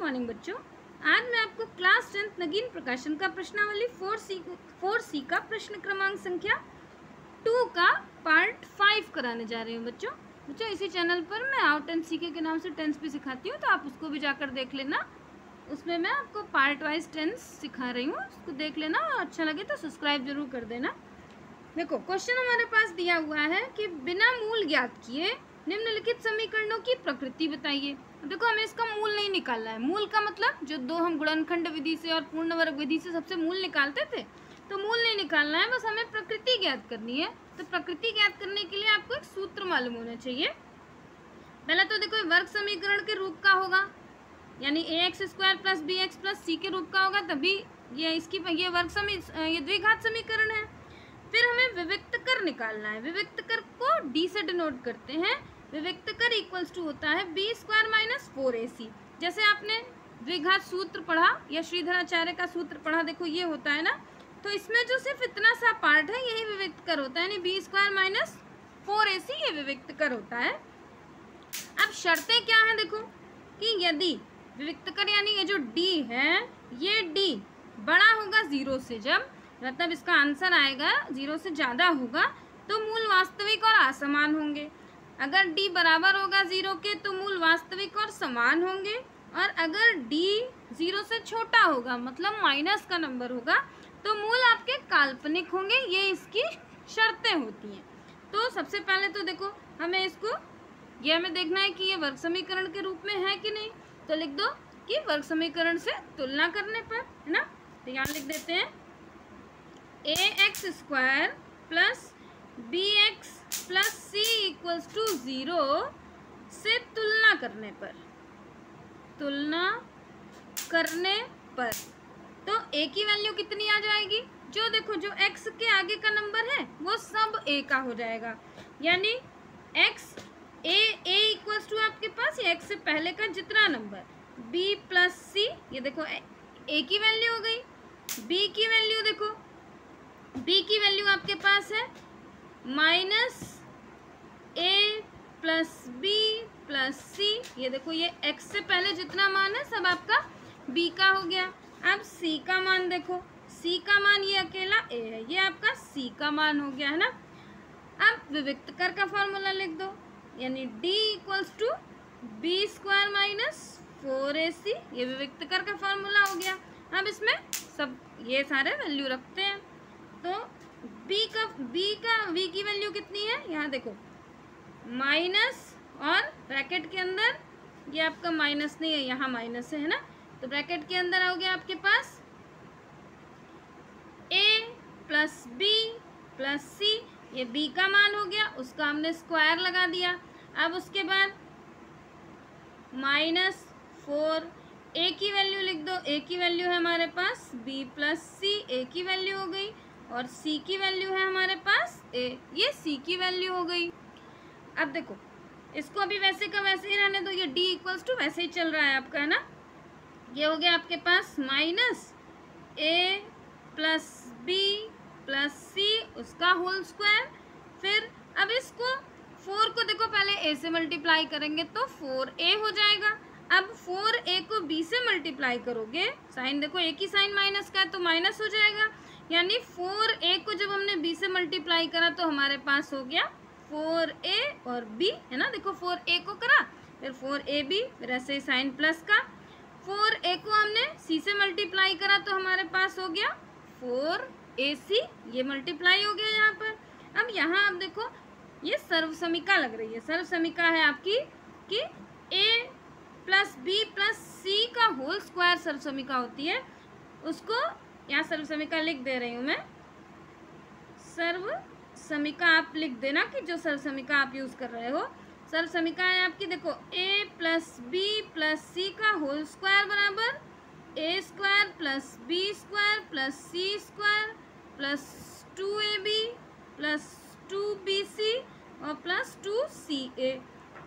Morning बच्चों। आज मैं आपको क्लास 10 नगीन प्रकाशन का प्रश्नावली 4C का प्रश्न क्रमांक संख्या 2 का पार्ट 5 कराने जा रही हूँ बच्चों। इसी चैनल पर मैं आउट एंड सीके के नाम से टेंस भी सिखाती हूँ, तो आप उसको भी जाकर देख लेना। उसमें मैं आपको पार्ट वाइज टेंस सिखा रही हूँ, उसको देख लेना। अच्छा लगे तो सब्सक्राइब जरूर कर देना। देखो क्वेश्चन हमारे पास दिया हुआ है कि बिना मूल ज्ञात किए निम्नलिखित समीकरणों की प्रकृति बताइए। देखो हमें इसका मूल नहीं निकालना है। मूल का मतलब जो दो हम गुणनखंड विधि से और पूर्ण वर्ग विधि से सबसे मूल निकालते थे, तो मूल नहीं निकालना है, बस हमें प्रकृति ज्ञात करनी है। तो प्रकृति ज्ञात करने के लिए आपको एक सूत्र मालूम होना चाहिए। पहले तो देखो वर्ग समीकरण के रूप का होगा, यानी ax² + bx + c के रूप का होगा, तभी ये द्विघात समीकरण है। फिर हमें विविक्त कर निकालना है। विविक्त कर को d से डिनोट करते हैं। विविक्त कर इक्वल्स टू होता है b² - 4ac। जैसे आपने द्विघात सूत्र पढ़ा या श्रीधराचार्य का सूत्र पढ़ा, देखो ये होता है ना, तो इसमें जो सिर्फ इतना सा पार्ट है यही विविक्त कर होता है, यानी b² - 4ac ये विविक्त कर होता है। अब शर्तें क्या हैं देखो, कि यदि विविक्त कर यानी ये जो d है, ये d बड़ा होगा 0 से, जब मतलब इसका आंसर आएगा 0 से ज़्यादा होगा, तो मूल वास्तविक और असमान होंगे। अगर d बराबर होगा 0 के तो मूल वास्तविक और समान होंगे, और अगर d 0 से छोटा होगा मतलब माइनस का नंबर होगा, तो मूल आपके काल्पनिक होंगे। ये इसकी शर्तें होती हैं। तो सबसे पहले तो देखो हमें हमें देखना है कि ये वर्ग समीकरण के रूप में है कि नहीं। तो लिख दो कि वर्ग समीकरण से तुलना करने पर, है ना। तो यहाँ लिख देते हैं ax² + bx + c = 0 से तुलना करने पर तो a की वैल्यू कितनी आ जाएगी, जो देखो जो x के आगे का नंबर है वो सब a का हो जाएगा, यानी a = आपके पास x से पहले का जितना नंबर, b + c, ये देखो a की वैल्यू हो गई। b की वैल्यू देखो, b की वैल्यू आपके पास है -a + b + c, ये देखो ये x से पहले जितना मान है सब आपका b का हो गया। अब c का मान देखो, c का मान ये अकेला a है, ये आपका c का मान हो गया, है ना। अब विविक्त कर का फॉर्मूला लिख दो, यानी d = b² - 4ac, ये विविक्त कर का फॉर्मूला हो गया। अब इसमें सब ये सारे वैल्यू रखते हैं। तो v की वैल्यू कितनी है, यहाँ देखो माइनस, और ब्रैकेट के अंदर ये आपका माइनस नहीं है, यहाँ माइनस है ना, तो ब्रैकेट के अंदर हो गया आपके पास a + b + c, ये b का मान हो गया, उसका हमने स्क्वायर लगा दिया। अब उसके बाद -4, a की वैल्यू लिख दो, a की वैल्यू है हमारे पास b + c, a की वैल्यू हो गई, और c की वैल्यू है हमारे पास a, ये c की वैल्यू हो गई। अब देखो इसको अभी वैसे का वैसे ही रहने दो, ये d = वैसे ही चल रहा है आपका, है ना। ये हो गया आपके पास -a + b + c, उसका होल स्क्वायर। फिर अब इसको 4 को देखो पहले a से मल्टीप्लाई करेंगे तो 4a हो जाएगा। अब 4a को b से मल्टीप्लाई करोगे, साइन देखो एक ही साइन माइनस का है तो माइनस हो जाएगा, यानी 4a को जब हमने b से मल्टीप्लाई करा तो हमारे पास हो गया 4a और b, है ना। देखो 4a को करा, फिर 4ab, फिर ऐसे ही साइन प्लस का। 4a को हमने c से मल्टीप्लाई करा तो हमारे पास हो गया 4ac, ये मल्टीप्लाई हो गया यहाँ पर। अब यहाँ आप देखो ये सर्वसमीका लग रही है। सर्वसमीका है आपकी कि a + b + c का होल स्क्वायर सर्वसमीका होती है। उसको यहाँ सर्वसमीका लिख दे रही हूँ मैं। सर्वसमीका आप लिख देना कि जो सर्वसमीका आप यूज़ कर रहे हो। सर्वसमीका है आपकी देखो a + b + c का होल स्क्वायर बराबर a² + b² + c² + 2ab + 2bc और +2ca,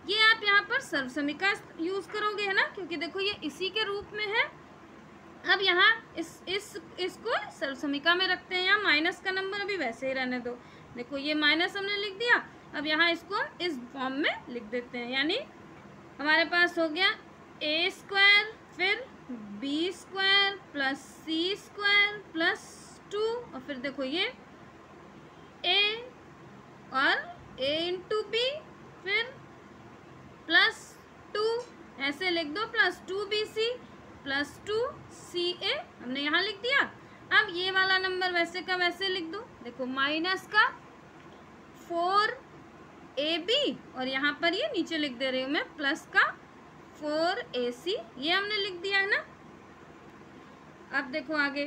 ये आप यहाँ पर सर्वसमीका यूज़ करोगे, है ना, क्योंकि देखो ये इसी के रूप में है। अब यहाँ इसको सर्वसमीका में रखते हैं, यहाँ माइनस का नंबर अभी वैसे ही रहने दो। देखो ये माइनस हमने लिख दिया, अब यहाँ इसको इस फॉर्म में लिख देते हैं, यानी हमारे पास हो गया a², फिर प्लस सी स्क्वायर प्लस 2 और फिर देखो ये ए और ए इंटू बी फिर प्लस 2 ऐसे लिख दो प्लस 2bc प्लस 2ca हमने यहाँ लिख दिया। अब ये वाला नंबर वैसे का वैसे लिख दो। देखो माइनस का 4ab और यहाँ पर ये नीचे लिख दे रही हूँ मैं प्लस का 4ac, ये हमने लिख दिया है ना। अब देखो आगे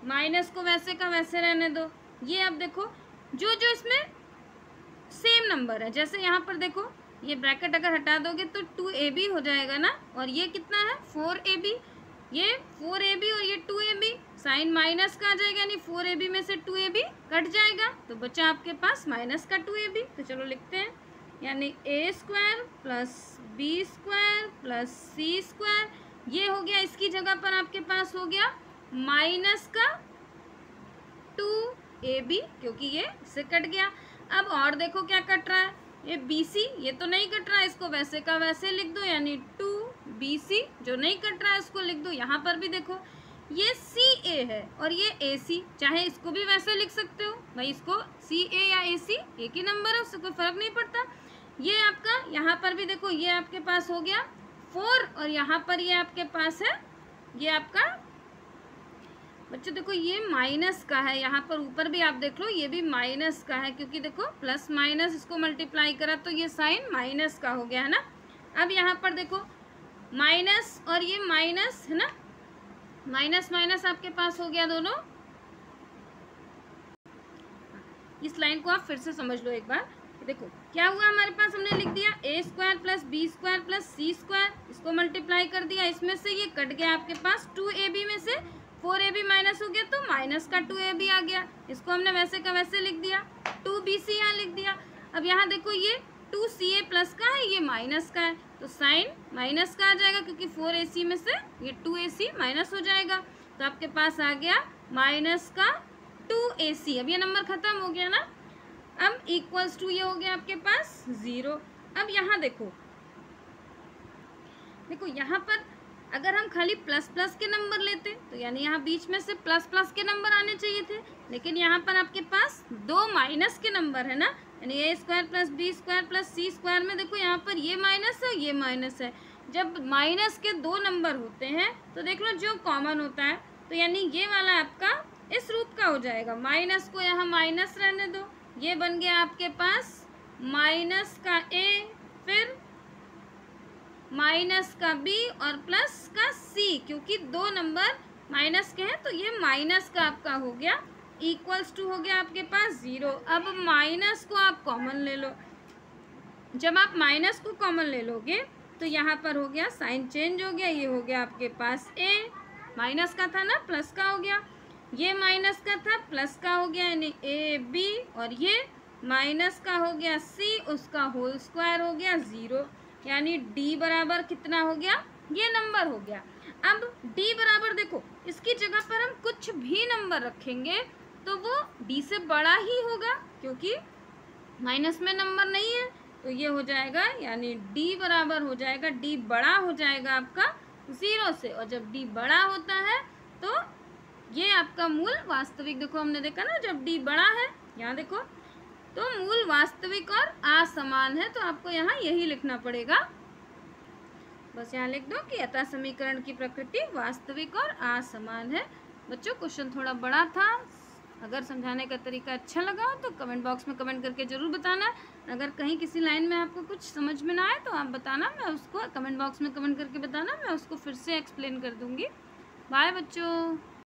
माइनस को वैसे का वैसे रहने दो। ये अब देखो जो जो इसमें सेम नंबर है, जैसे यहाँ पर देखो ये ब्रैकेट अगर हटा दोगे तो 2ab हो जाएगा ना, और ये कितना है 4ab, ये 4ab और ये 2ab, साइन माइनस का आ जाएगा यानी 4ab में से 2ab कट जाएगा तो बचा आपके पास माइनस का 2ab। तो चलो लिखते हैं यानी a square plus b square plus c square, ये हो गया इसकी जगह पर आपके पास हो गया माइनस का 2ab क्योंकि ये इससे कट गया। अब और देखो क्या कट रहा है, ये BC ये तो नहीं कट रहा है, इसको वैसे का वैसे लिख दो यानी 2BC, जो नहीं कट रहा है उसको लिख दो। यहाँ पर भी देखो ये CA है और ये AC, चाहे इसको भी वैसे लिख सकते हो भाई, इसको CA या AC एक ही नंबर है, उससे कोई फर्क नहीं पड़ता। ये आपका यहाँ पर भी देखो ये आपके पास हो गया 4 और यहाँ पर ये आपके पास है ये आपका बच्चों देखो ये माइनस का है, यहाँ पर ऊपर भी आप देख लो ये भी माइनस का है क्योंकि देखो प्लस माइनस इसको मल्टीप्लाई करा तो ये साइन माइनस का हो गया है ना। अब यहाँ पर देखो माइनस और ये माइनस है ना, माइनस माइनस आपके पास हो गया दोनों। इस लाइन को आप फिर से समझ लो एक बार। देखो क्या हुआ हमारे पास, हमने लिख दिया a square plus b square plus c square, इसको मल्टीप्लाई कर दिया, इसमें से ये कट गया आपके पास 2ab में से 4ab माइनस हो गया तो माइनस का 2ab आ गया, इसको हमने वैसे का वैसे लिख दिया, 2bc यहाँ लिख दिया। अब यहाँ देखो ये 2ca प्लस का है, ये माइनस का है तो साइन माइनस का आ जाएगा क्योंकि 4ac में से ये 2ac माइनस हो जाएगा तो आपके पास आ गया माइनस का 2ac। अब ये नंबर खत्म हो गया ना। अब इक्वल्स टू ये हो गया आपके पास 0। अब यहाँ देखो देखो यहाँ पर अगर हम खाली प्लस प्लस के नंबर लेते तो यानी यहाँ बीच में से प्लस प्लस के नंबर आने चाहिए थे, लेकिन यहाँ पर आपके पास 2 माइनस के नंबर है ना, यानी a square plus b square plus c square में देखो यहाँ पर ये माइनस है ये माइनस है। जब माइनस के 2 नंबर होते हैं तो देख लो जो कॉमन होता है तो यानी ये वाला आपका इस रूप का हो जाएगा, माइनस को यहाँ माइनस रहने दो, ये बन गया आपके पास माइनस का a फिर माइनस का b और प्लस का c, क्योंकि 2 नंबर माइनस के हैं तो ये माइनस का आपका हो गया, इक्वल्स टू हो गया आपके पास 0। अब माइनस को आप कॉमन ले लो, जब आप माइनस को कॉमन ले लोगे तो यहाँ पर हो गया साइन चेंज हो गया, ये हो गया आपके पास a, माइनस का था ना प्लस का हो गया, ये माइनस का था प्लस का हो गया यानी ab, और ये माइनस का हो गया c, उसका होल स्क्वायर हो गया 0, यानी d बराबर कितना हो गया, ये नंबर हो गया। अब d बराबर देखो इसकी जगह पर हम कुछ भी नंबर रखेंगे तो वो d से बड़ा ही होगा क्योंकि माइनस में नंबर नहीं है, तो ये हो जाएगा यानी d बराबर हो जाएगा, d बड़ा हो जाएगा आपका 0 से, और जब d बड़ा होता है तो ये आपका मूल वास्तविक, देखो हमने देखा ना जब d बड़ा है यहाँ देखो तो मूल वास्तविक और असमान है, तो आपको यहाँ यही लिखना पड़ेगा। बस यहाँ लिख दो कि अतः समीकरण की प्रकृति वास्तविक और असमान है। बच्चों क्वेश्चन थोड़ा बड़ा था, अगर समझाने का तरीका अच्छा लगा तो कमेंट बॉक्स में कमेंट करके ज़रूर बताना। अगर कहीं किसी लाइन में आपको कुछ समझ में ना आए तो आप बताना, मैं उसको कमेंट बॉक्स में कमेंट करके बताना, मैं उसको फिर से एक्सप्लेन कर दूँगी। बाय बच्चों।